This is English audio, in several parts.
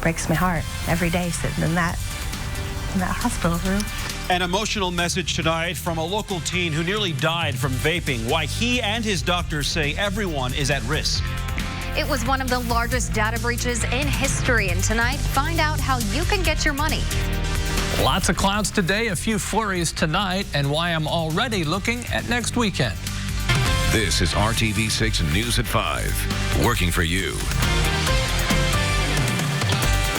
breaks my heart every day sitting in that hospital room. An emotional message tonight from a local teen who nearly died from vaping. Why he and his doctors say everyone is at risk. It was one of the largest data breaches in history, and tonight, find out how you can get your money. Lots of clouds today, a few flurries tonight, and why I'm already looking at next weekend. This is RTV6 News at 5, working for you.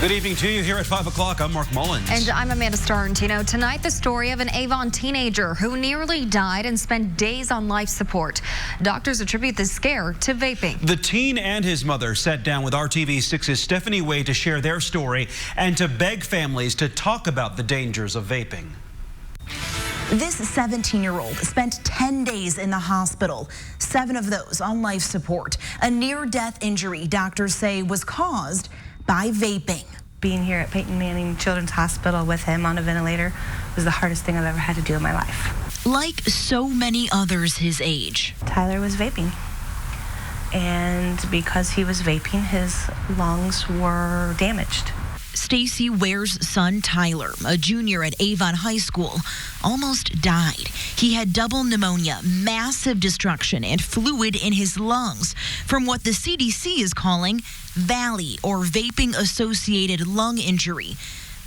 Good evening to you here at 5 o'clock. I'm Mark Mullins. And I'm Amanda Starrentino. Tonight, the story of an Avon teenager who nearly died and spent days on life support. Doctors attribute the scare to vaping. The teen and his mother sat down with RTV6's Stephanie Wade to share their story and to beg families to talk about the dangers of vaping. This 17-year-old spent 10 days in the hospital, 7 of those on life support. A near-death injury doctors say was caused by vaping. Being here at Peyton Manning Children's Hospital with him on a ventilator was the hardest thing I've ever had to do in my life. Like so many others his age, Tyler was vaping. And because he was vaping, his lungs were damaged. Stacy Ware's son Tyler, a junior at Avon High School, almost died. He had double pneumonia, massive destruction, and fluid in his lungs from what the CDC is calling VALI, or vaping-associated lung injury.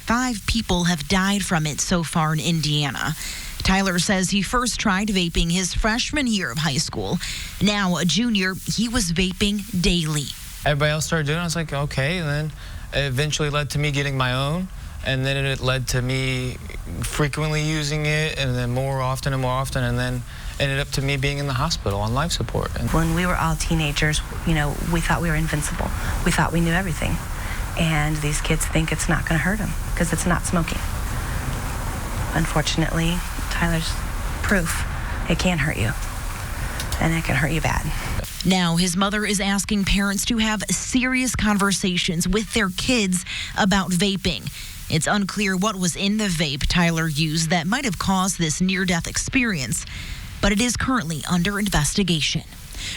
5 people have died from it so far in Indiana. Tyler says he first tried vaping his freshman year of high school. Now a junior, he was vaping daily. Everybody else started doing it. I was like, okay, and then it eventually led to me getting my own, and then it led to me frequently using it, and then more often, and then ended up to me being in the hospital on life support. When we were all teenagers, you know, we thought we were invincible. We thought we knew everything. And these kids think it's not going to hurt them because it's not smoking. Unfortunately, Tyler's proof it can hurt you, and it can hurt you bad. Now, his mother is asking parents to have serious conversations with their kids about vaping. It's unclear what was in the vape Tyler used that might have caused this near-death experience, but it is currently under investigation.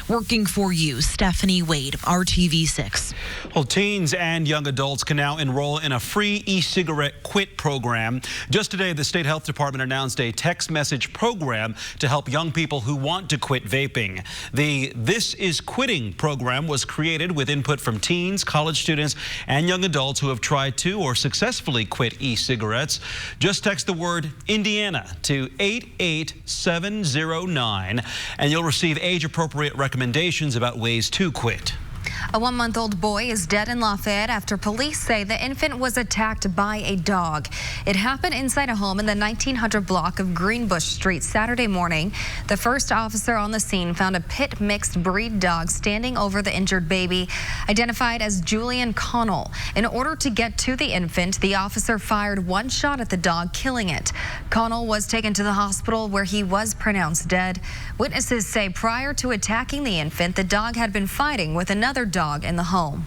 Working for you, Stephanie Wade, RTV6. Well, teens and young adults can now enroll in a free e-cigarette quit program. Just today, the state health department announced a text message program to help young people who want to quit vaping. The This Is Quitting program was created with input from teens, college students, and young adults who have tried to or successfully quit e-cigarettes. Just text the word Indiana to 88709, and you'll receive age-appropriate recommendations about ways to quit. A 1-month-old boy is dead in Lafayette after police say the infant was attacked by a dog. It happened inside a home in the 1900 block of Greenbush Street Saturday morning. The first officer on the scene found a pit mixed breed dog standing over the injured baby, identified as Julian Connell. In order to get to the infant, the officer fired 1 shot at the dog, killing it. Connell was taken to the hospital where he was pronounced dead. Witnesses say prior to attacking the infant, the dog had been fighting with another dog in the home.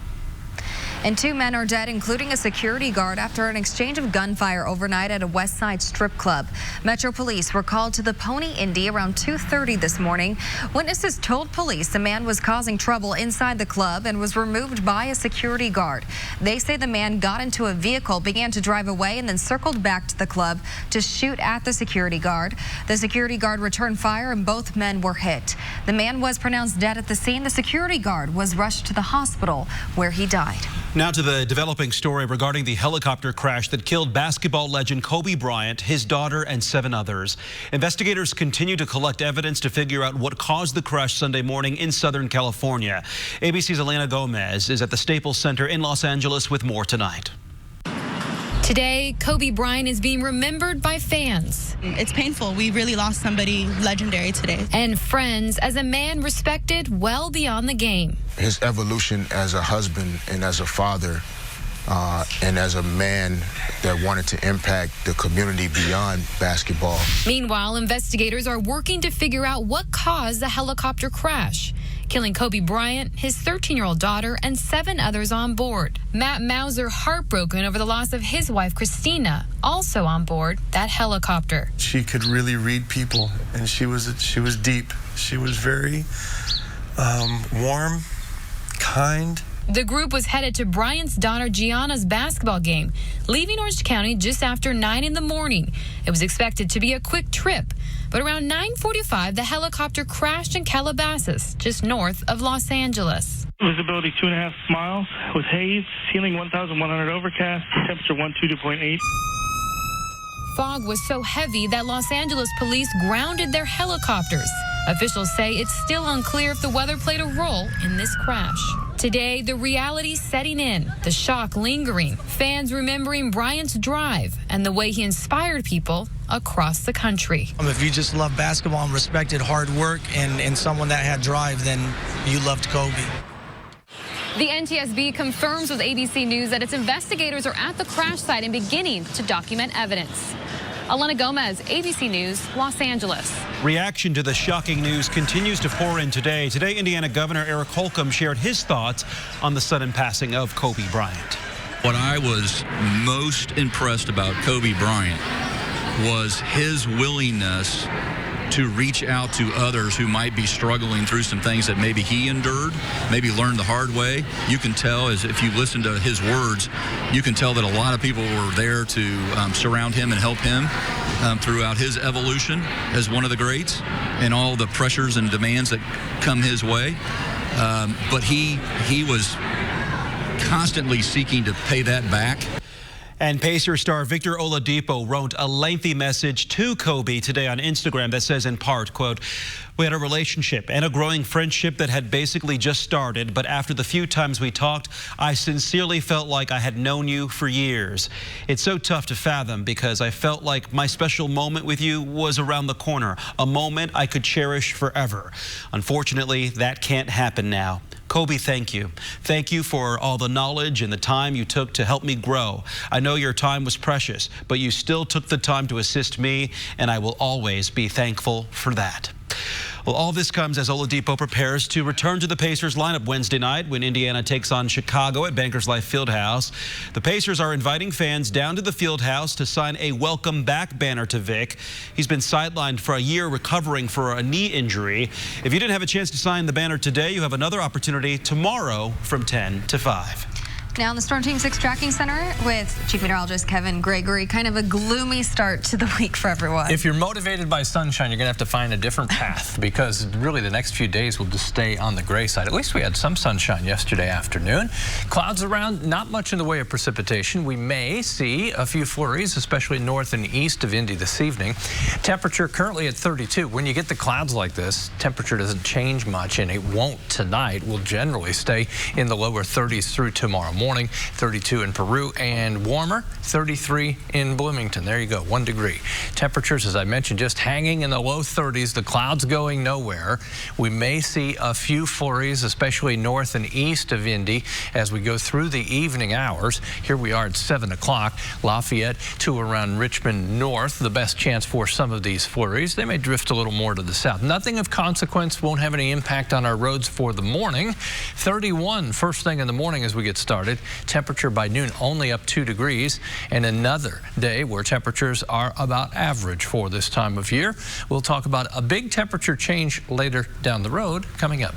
And 2 men are dead, including a security guard, after an exchange of gunfire overnight at a West Side strip club. Metro Police were called to the Pony Indy around 2:30 this morning. Witnesses told police the man was causing trouble inside the club and was removed by a security guard. They say the man got into a vehicle, began to drive away, and then circled back to the club to shoot at the security guard. The security guard returned fire and both men were hit. The man was pronounced dead at the scene. The security guard was rushed to the hospital where he died. Now to the developing story regarding the helicopter crash that killed basketball legend Kobe Bryant, his daughter, and 7 others. Investigators continue to collect evidence to figure out what caused the crash Sunday morning in Southern California. ABC's Elena Gomez is at the Staples Center in Los Angeles with more tonight. Today, Kobe Bryant is being remembered by fans. It's painful. We really lost somebody legendary today. And friends, as a man respected well beyond the game. His evolution as a husband and as a father and as a man that wanted to impact the community beyond basketball. Meanwhile, investigators are working to figure out what caused the helicopter crash, killing Kobe Bryant, his 13-year-old daughter, and 7 others on board. Matt Mauser heartbroken over the loss of his wife, Christina, also on board that helicopter. She could really read people, and she was deep. She was very warm, kind, The group was headed to Bryant's daughter Gianna's basketball game, leaving Orange County just after 9 in the morning. It was expected to be a quick trip, but around 9:45, the helicopter crashed in Calabasas, just north of Los Angeles. Visibility 2.5 miles with haze, ceiling 1,100 overcast, temperature 122.8. Fog was so heavy that Los Angeles police grounded their helicopters. Officials say it's still unclear if the weather played a role in this crash. Today, the reality setting in, the shock lingering, fans remembering Bryant's drive and the way he inspired people across the country. If you just love basketball and respected hard work and someone that had drive, then you loved Kobe. The NTSB confirms with ABC News that its investigators are at the crash site and beginning to document evidence. Alana Gomez, ABC News, Los Angeles. Reaction to the shocking news continues to pour in today. Today, Indiana Governor Eric Holcomb shared his thoughts on the sudden passing of Kobe Bryant. What I was most impressed about Kobe Bryant was his willingness to reach out to others who might be struggling through some things that maybe he endured, maybe learned the hard way. You can tell, as if you listen to his words, you can tell that a lot of people were there to surround him and help him throughout his evolution as one of the greats and all the pressures and demands that come his way. But he was constantly seeking to pay that back. And Pacer star Victor Oladipo wrote a lengthy message to Kobe today on Instagram that says in part, quote, "We had a relationship and a growing friendship that had basically just started, but after the few times we talked, I sincerely felt like I had known you for years. It's so tough to fathom because I felt like my special moment with you was around the corner, a moment I could cherish forever. Unfortunately, that can't happen now. Kobe, thank you. Thank you for all the knowledge and the time you took to help me grow. I know your time was precious, but you still took the time to assist me, and I will always be thankful for that." Well, all this comes as Oladipo prepares to return to the Pacers lineup Wednesday night when Indiana takes on Chicago at Bankers Life Fieldhouse. The Pacers are inviting fans down to the Fieldhouse to sign a welcome back banner to Vic. He's been sidelined for a year recovering for a knee injury. If you didn't have a chance to sign the banner today, you have another opportunity tomorrow from 10 to 5. Now in the Storm Team 6 Tracking Center with Chief Meteorologist Kevin Gregory. Kind of a gloomy start to the week for everyone. If you're motivated by sunshine, you're going to have to find a different path because really the next few days will just stay on the gray side. At least we had some sunshine yesterday afternoon. Clouds around, not much in the way of precipitation. We may see a few flurries, especially north and east of Indy this evening. Temperature currently at 32. When you get the clouds like this, temperature doesn't change much, and it won't tonight. We'll generally stay in the lower 30s through tomorrow morning. 32 in Peru and warmer, 33 in Bloomington. There you go, 1 degree. Temperatures, as I mentioned, just hanging in the low 30s. The clouds going nowhere. We may see a few flurries, especially north and east of Indy as we go through the evening hours. Here we are at 7 o'clock. Lafayette to around Richmond north. The best chance for some of these flurries. They may drift a little more to the south. Nothing of consequence, won't have any impact on our roads for the morning. 31 first thing in the morning as we get started. Temperature by noon only up 2 degrees, and another day where temperatures are about average for this time of year. We'll talk about a big temperature change later down the road coming up.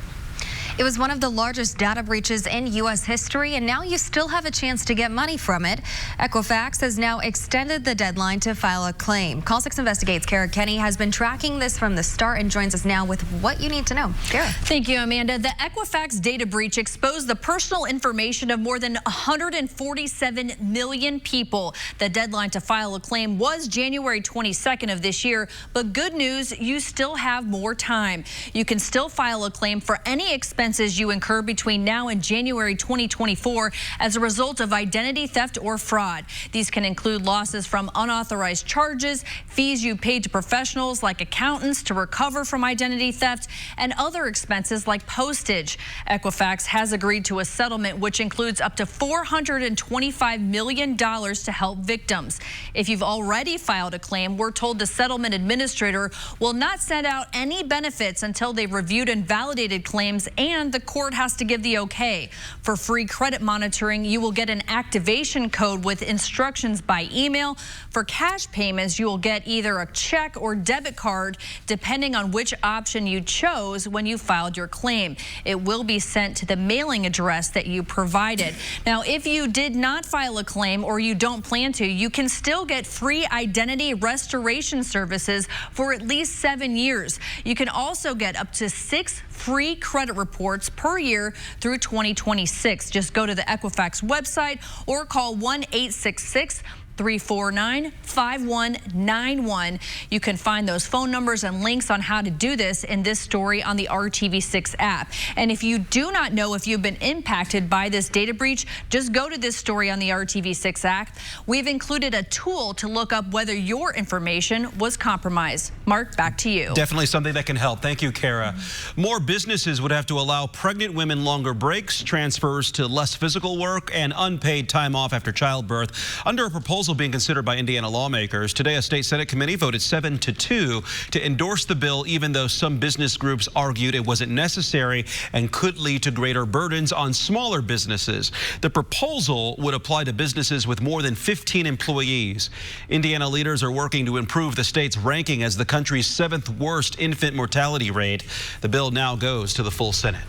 It was one of the largest data breaches in U.S. history, and now you still have a chance to get money from it. Equifax has now extended the deadline to file a claim. Call 6 Investigates' Kara Kenny has been tracking this from the start and joins us now with what you need to know. Kara. Thank you, Amanda. The Equifax data breach exposed the personal information of more than 147 million people. The deadline to file a claim was January 22nd of this year, but good news, you still have more time. You can still file a claim for any expenses you incur between now and January 2024 as a result of identity theft or fraud. These can include losses from unauthorized charges, fees you paid to professionals like accountants to recover from identity theft, and other expenses like postage. Equifax has agreed to a settlement which includes up to $425 million to help victims. If you've already filed a claim, we're told the settlement administrator will not send out any benefits until they've reviewed and validated claims and and the court has to give the okay. For free credit monitoring, you will get an activation code with instructions by email. For cash payments, you will get either a check or debit card, depending on which option you chose when you filed your claim. It will be sent to the mailing address that you provided. Now, if you did not file a claim or you don't plan to, you can still get free identity restoration services for at least 7 years. You can also get up to 6 free credit reports per year through 2026. Just go to the Equifax website or call 1-866-349-5191. You can find those phone numbers and links on how to do this in this story on the RTV6 app. And if you do not know if you've been impacted by this data breach, just go to this story on the RTV6 app. We've included a tool to look up whether your information was compromised. Mark, back to you. Definitely something that can help. Thank you, Kara. More businesses would have to allow pregnant women longer breaks, transfers to less physical work, and unpaid time off after childbirth under a proposal being considered by Indiana lawmakers. Today, a state Senate committee voted 7-2 to endorse the bill, even though some business groups argued it wasn't necessary and could lead to greater burdens on smaller businesses. The proposal would apply to businesses with more than 15 employees. Indiana leaders are working to improve the state's ranking as the country's 7th worst infant mortality rate. The bill now goes to the full Senate.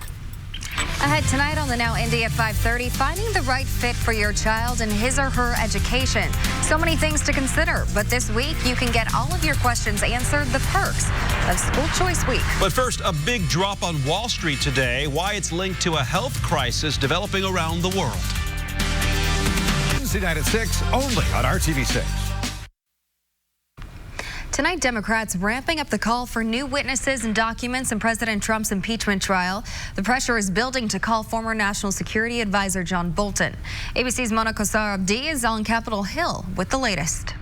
Ahead tonight on the Now Indy at 5:30, finding the right fit for your child and his or her education. So many things to consider, but this week you can get all of your questions answered, the perks of School Choice Week. But first, a big drop on Wall Street today, why it's linked to a health crisis developing around the world. Wednesday night at 6, only on RTV6. Tonight, Democrats ramping up the call for new witnesses and documents in President Trump's impeachment trial. The pressure is building to call former National Security Advisor John Bolton. ABC's Mona Kosar-Abdi is on Capitol Hill with the latest.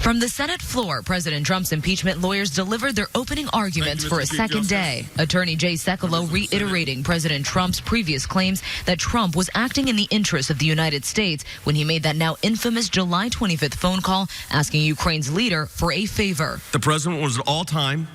From the Senate floor, President Trump's impeachment lawyers delivered their opening arguments for a second day. Attorney Jay Sekulow reiterating President Trump's previous claims that Trump was acting in the interest of the United States when he made that now infamous July 25th phone call asking Ukraine's leader for a favor. The president was at all time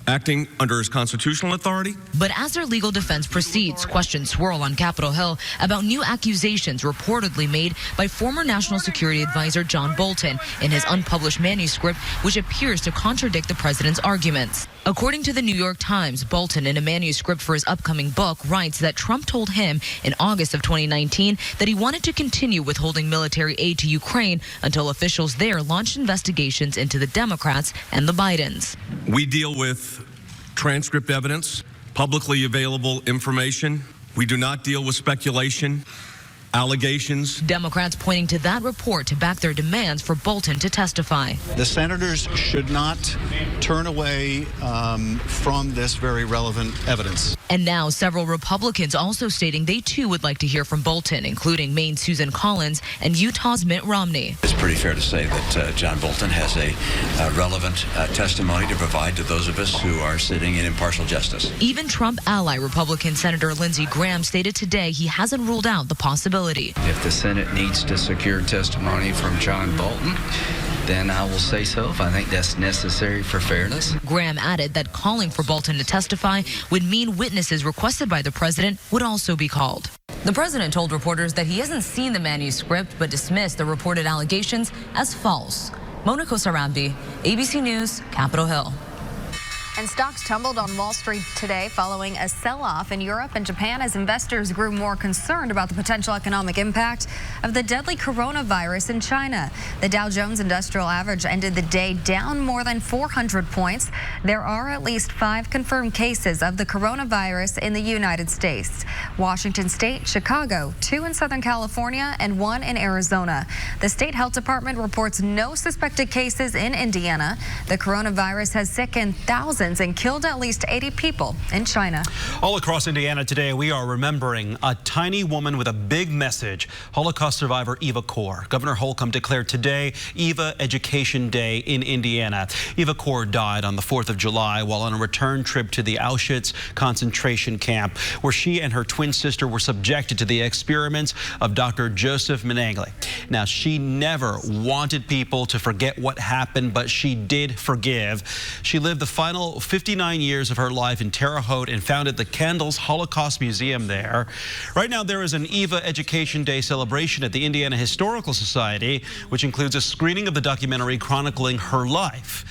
acting under his constitutional authority. But as their legal defense proceeds, questions swirl on Capitol Hill about new accusations reportedly made by former National Security Advisor John Bolton in his unpublished manuscript, which appears to contradict the president's arguments. According to the New York Times, Bolton, in a manuscript for his upcoming book, writes that Trump told him in August of 2019 that he wanted to continue withholding military aid to Ukraine until officials there launched investigations into the Democrats and the Bidens. We deal with transcript evidence, publicly available information. We do not deal with speculation, allegations. Democrats pointing to that report to back their demands for Bolton to testify. The senators should not turn away from this very relevant evidence. And now several Republicans also stating they too would like to hear from Bolton, including Maine's Susan Collins and Utah's Mitt Romney. It's pretty fair to say that John Bolton has a relevant testimony to provide to those of us who are sitting in impartial justice. Even Trump ally Republican Senator Lindsey Graham stated today he hasn't ruled out the possibility. If the Senate needs to secure testimony from John Bolton, then I will say so if I think that's necessary for fairness. Graham added that calling for Bolton to testify would mean witnesses requested by the president would also be called. The president told reporters that he hasn't seen the manuscript but dismissed the reported allegations as false. Mona Kosar-Abdi, ABC News, Capitol Hill. And stocks tumbled on Wall Street today following a sell-off in Europe and Japan as investors grew more concerned about the potential economic impact of the deadly coronavirus in China. The Dow Jones Industrial Average ended the day down more than 400 points. There are at least 5 confirmed cases of the coronavirus in the United States. Washington State, Chicago, 2 in Southern California, and 1 in Arizona. The state health department reports no suspected cases in Indiana. The coronavirus has sickened thousands and killed at least 80 people in China. All across Indiana today, we are remembering a tiny woman with a big message, Holocaust survivor Eva Kor. Governor Holcomb declared today Eva Education Day in Indiana. Eva Kor died on the 4th of July while on a return trip to the Auschwitz concentration camp, where she and her twin sister were subjected to the experiments of Dr. Joseph Mengele. Now, she never wanted people to forget what happened, but she did forgive. She lived the final now 59 years of her life in Terre Haute and founded the Candles Holocaust Museum there. Right now, there is an Eva Education Day celebration at the Indiana Historical Society, which includes a screening of the documentary chronicling her life.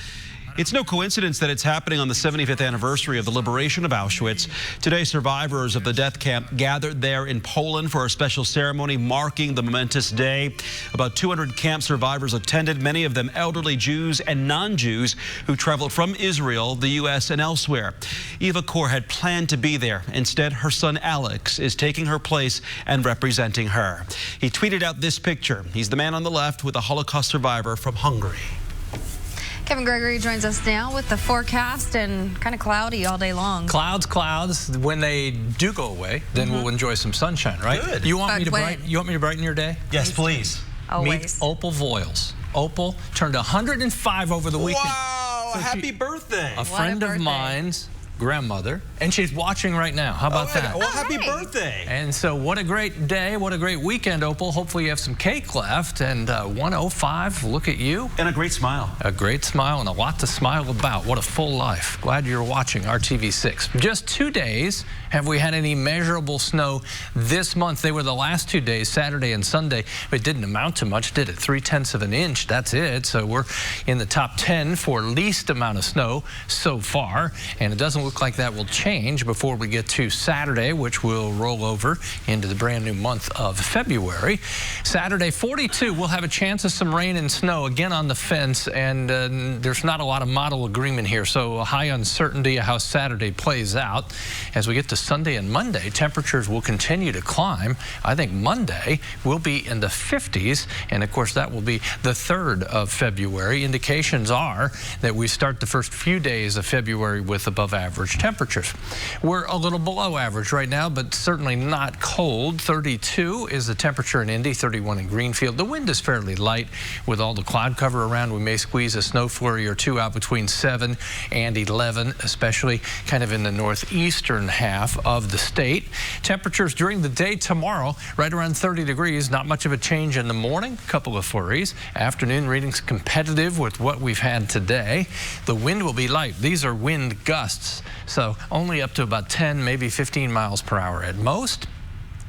It's no coincidence that it's happening on the 75th anniversary of the liberation of Auschwitz. Today, survivors of the death camp gathered there in Poland for a special ceremony marking the momentous day. About 200 camp survivors attended, many of them elderly Jews and non-Jews who traveled from Israel, the U.S., and elsewhere. Eva Kor had planned to be there. Instead, her son Alex is taking her place and representing her. He tweeted out this picture. He's the man on the left with a Holocaust survivor from Hungary. Kevin Gregory joins us now with the forecast, and kind of cloudy all day long. Clouds. When they do go away, then we'll enjoy some sunshine, right? Good. You want me to brighten your day? Yes, please. Always. Meet Opal Voiles. Opal turned 105 over the weekend. Wow! So happy birthday! A friend of mine's grandmother, and she's watching right now. How about that? Well, happy birthday. And so what a great day, what a great weekend, Opal. Hopefully you have some cake left, and 105, look at you. And a great smile. A great smile and a lot to smile about. What a full life. Glad you're watching RTV6. Just 2 days have we had any measurable snow this month. They were the last 2 days, Saturday and Sunday. It didn't amount to much, did it? 0.3 of an inch, that's it. So we're in the top 10 for least amount of snow so far, and it doesn't look like that will change before we get to Saturday, which will roll over into the brand new month of February. Saturday, 42, we'll have a chance of some rain and snow again on the fence, and there's not a lot of model agreement here, so a high uncertainty of how Saturday plays out. As we get to Sunday and Monday, temperatures will continue to climb. I think Monday will be in the 50s, and of course that will be the 3rd of February. Indications are that we start the first few days of February with above average temperatures. We're a little below average right now, but certainly not cold. 32 is the temperature in Indy, 31 in Greenfield. The wind is fairly light with all the cloud cover around. We may squeeze a snow flurry or two out between 7 and 11, especially kind of in the northeastern half of the state. Temperatures during the day tomorrow, right around 30 degrees. Not much of a change in the morning, a couple of flurries. Afternoon readings competitive with what we've had today. The wind will be light. These are wind gusts, so only up to about 10, maybe 15 miles per hour at most.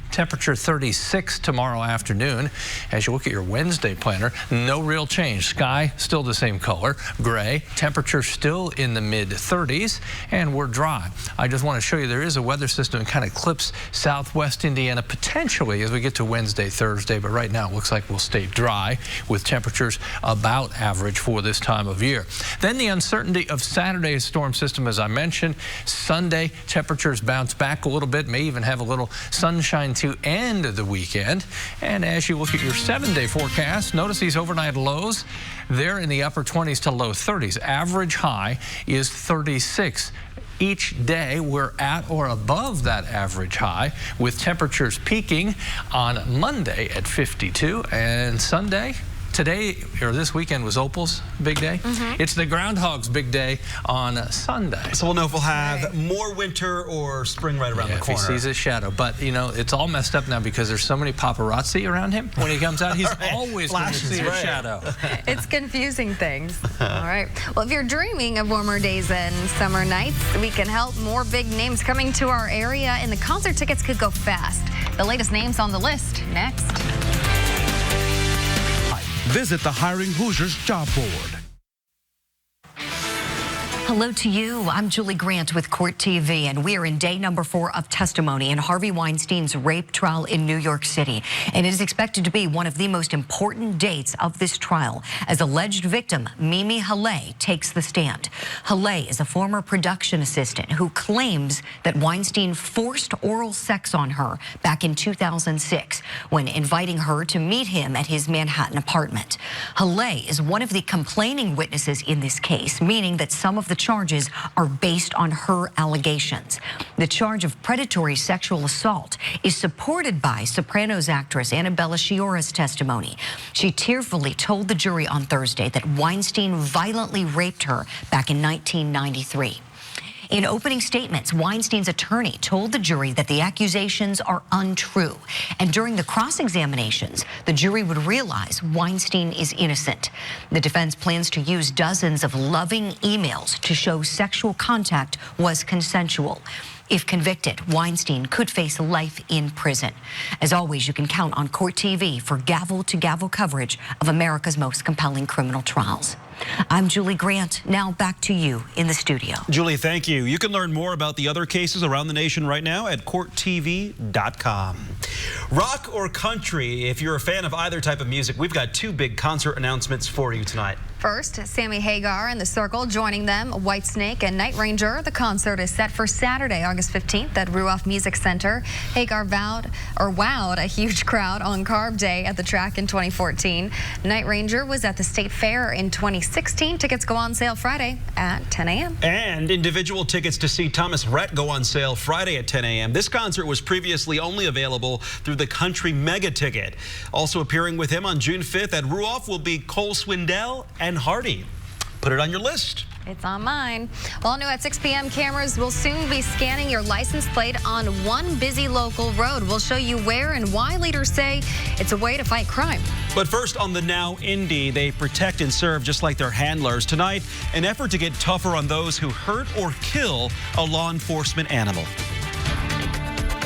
Temperature 36 tomorrow afternoon. As you look at your Wednesday planner, no real change. Sky still the same color, gray. Temperature still in the mid-30s, and we're dry. I just want to show you there is a weather system that kind of clips southwest Indiana potentially as we get to Wednesday, Thursday, but right now it looks like we'll stay dry with temperatures about average for this time of year. Then the uncertainty of Saturday's storm system, as I mentioned. Sunday, temperatures bounce back a little bit, may even have a little sunshine to end the weekend. And as you look at your 7-day forecast, notice these overnight lows. They're in the upper 20s to low 30s. Average high is 36. Each day we're at or above that average high, with temperatures peaking on Monday at 52 and Sunday. Today, or this weekend, was Opal's big day. It's the groundhog's big day on Sunday. So we'll know if we'll have more winter or spring right around the corner. If he sees his shadow. But, you know, it's all messed up now because there's so many paparazzi around him. When he comes out, he's always going to see a shadow. It's confusing things. All right. Well, if you're dreaming of warmer days and summer nights, we can help. More big names coming to our area, and the concert tickets could go fast. The latest names on the list next. Visit the Hiring Hoosiers job board. Hello to you. I'm Julie Grant with Court TV, and we are in day number 4 of testimony in Harvey Weinstein's rape trial in New York City. And it is expected to be one of the most important dates of this trial as alleged victim Mimi Halle takes the stand. Halle is a former production assistant who claims that Weinstein forced oral sex on her back in 2006 when inviting her to meet him at his Manhattan apartment. Halle is one of the complaining witnesses in this case, meaning that some of the charges are based on her allegations. The charge of predatory sexual assault is supported by Sopranos actress Annabella Sciorra's testimony. She tearfully told the jury on Thursday that Weinstein violently raped her back in 1993. In opening statements, Weinstein's attorney told the jury that the accusations are untrue. And during the cross-examinations, the jury would realize Weinstein is innocent. The defense plans to use dozens of loving emails to show sexual contact was consensual. If convicted, Weinstein could face life in prison. As always, you can count on Court TV for gavel-to-gavel coverage of America's most compelling criminal trials. I'm Julie Grant. Now back to you in the studio. Julie, thank you. You can learn more about the other cases around the nation right now at courttv.com. Rock or country? If you're a fan of either type of music, we've got two big concert announcements for you tonight. First, Sammy Hagar and the Circle joining them, Whitesnake and Night Ranger. The concert is set for Saturday, August 15th at Ruoff Music Center. Hagar wowed a huge crowd on Carb Day at the track in 2014. Night Ranger was at the State Fair in 2016. Tickets go on sale Friday at 10 a.m. And individual tickets to see Thomas Rhett go on sale Friday at 10 a.m. This concert was previously only available through the Country Mega Ticket. Also appearing with him on June 5th at Ruoff will be Cole Swindell and Hardy. Put it on your list. It's on mine. All new at 6 p.m. cameras will soon be scanning your license plate on one busy local road. We'll show you where and why leaders say it's a way to fight crime. But first on the Now Indy, they protect and serve just like their handlers. Tonight, an effort to get tougher on those who hurt or kill a law enforcement animal.